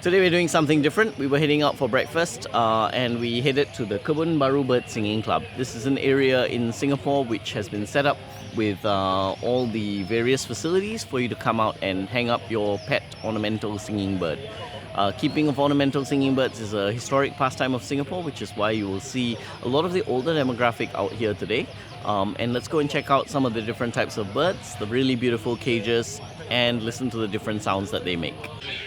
Today we're doing something different. We were heading out for breakfast and we headed to the Kebun Baru Birdsinging Club. This is an area in Singapore which has been set up with all the various facilities for you to come out and hang up your pet ornamental singing bird. Keeping of ornamental singing birds is a historic pastime of Singapore, which is why you will see a lot of the older demographic out here today. And let's go and check out some of the different types of birds, the really beautiful cages, and listen to the different sounds that they make.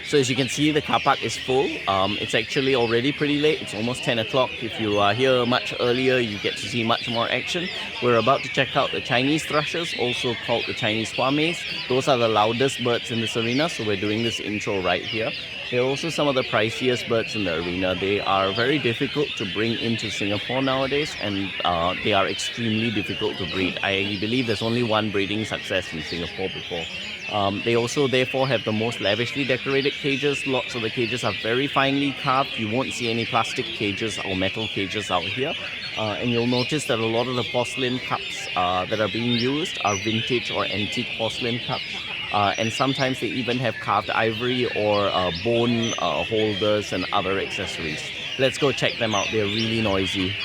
So as you can see, the car park is full. It's actually already pretty late. It's almost 10 o'clock. If you are here much earlier, you get to see much more action. We're about to check out the Chinese thrushes, also called the Chinese hwamei. Those are the loudest birds in this arena, so we're doing this intro right here. There are also some of the priciest birds in the arena. They are very difficult to bring into Singapore nowadays, and they are extremely difficult to breed. I believe there's only one breeding success in Singapore before. They also therefore have the most lavishly decorated cages. Lots of the cages are very finely carved. You won't see any plastic cages or metal cages out here. And you'll notice that a lot of the porcelain cups that are being used are vintage or antique porcelain cups. And sometimes they even have carved ivory or bone holders and other accessories. Let's go check them out. They're really noisy.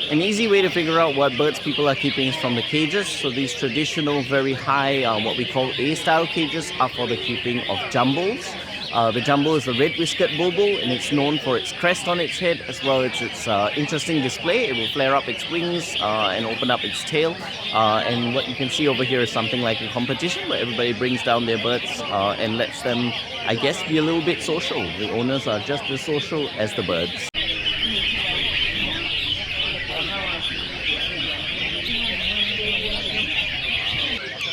An easy way to figure out what birds people are keeping is from the cages. So these traditional, very high, what we call A-style cages are for the keeping of Jambuls. The Jambul is a red whiskered bulbul, and it's known for its crest on its head as well as its interesting display. It will flare up its wings and open up its tail. And what you can see over here is something like a competition where everybody brings down their birds and lets them, I guess, be a little bit social. The owners are just as social as the birds.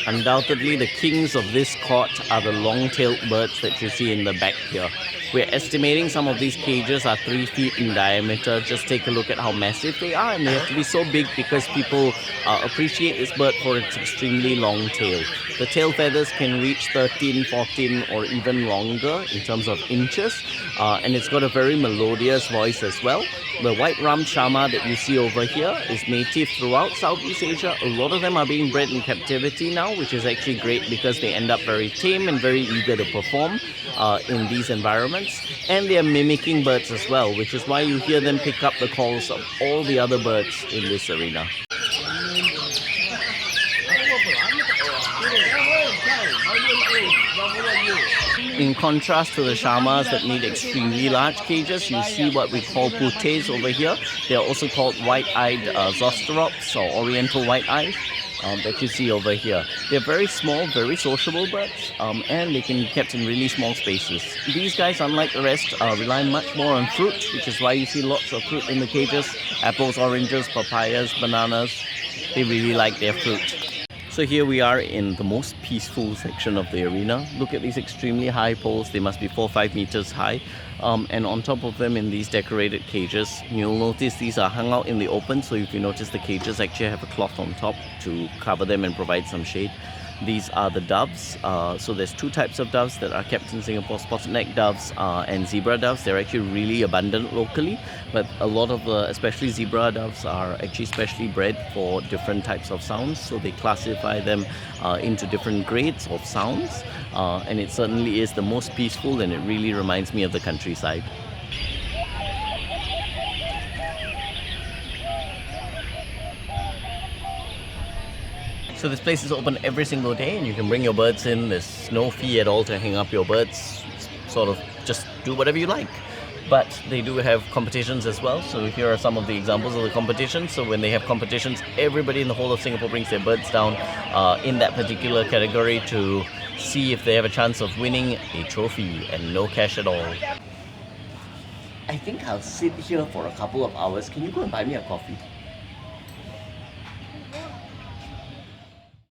Undoubtedly, the kings of this court are the long-tailed birds that you see in the back here. We're estimating some of these cages are 3 feet in diameter. Just take a look at how massive they are, and they have to be so big because people appreciate this bird for its extremely long tail. The tail feathers can reach 13, 14 or even longer in terms of inches, and it's got a very melodious voice as well. The white-rumped Shama that you see over here is native throughout Southeast Asia. A lot of them are being bred in captivity now, which is actually great because they end up very tame and very eager to perform in these environments. And they are mimicking birds as well, which is why you hear them pick up the calls of all the other birds in this arena. In contrast to the Shamas that need extremely large cages, you see what we call Putehs over here. They are also called white-eyed zosterops or oriental white-eyes that you see over here. They're very small, very sociable birds, and they can be kept in really small spaces. These guys, unlike the rest, rely much more on fruit, which is why you see lots of fruit in the cages. Apples, oranges, papayas, bananas. They really like their fruit. So here we are in the most peaceful section of the arena. Look at these extremely high poles. They must be 4 or 5 meters high. And on top of them in these decorated cages, you'll notice these are hung out in the open. So if you notice, the cages actually have a cloth on top to cover them and provide some shade. These are the doves. So there's 2 types of doves that are kept in Singapore, spotted neck doves and zebra doves. They're actually really abundant locally, but a lot of the, especially zebra doves, are actually specially bred for different types of sounds. So they classify them into different grades of sounds, and it certainly is the most peaceful, and it really reminds me of the countryside. So this place is open every single day, and you can bring your birds in. There's no fee at all to hang up your birds. Sort of just do whatever you like. But they do have competitions as well. So here are some of the examples of the competitions. So when they have competitions, everybody in the whole of Singapore brings their birds down in that particular category to see if they have a chance of winning a trophy, and no cash at all. I think I'll sit here for a couple of hours. Can you go and buy me a coffee?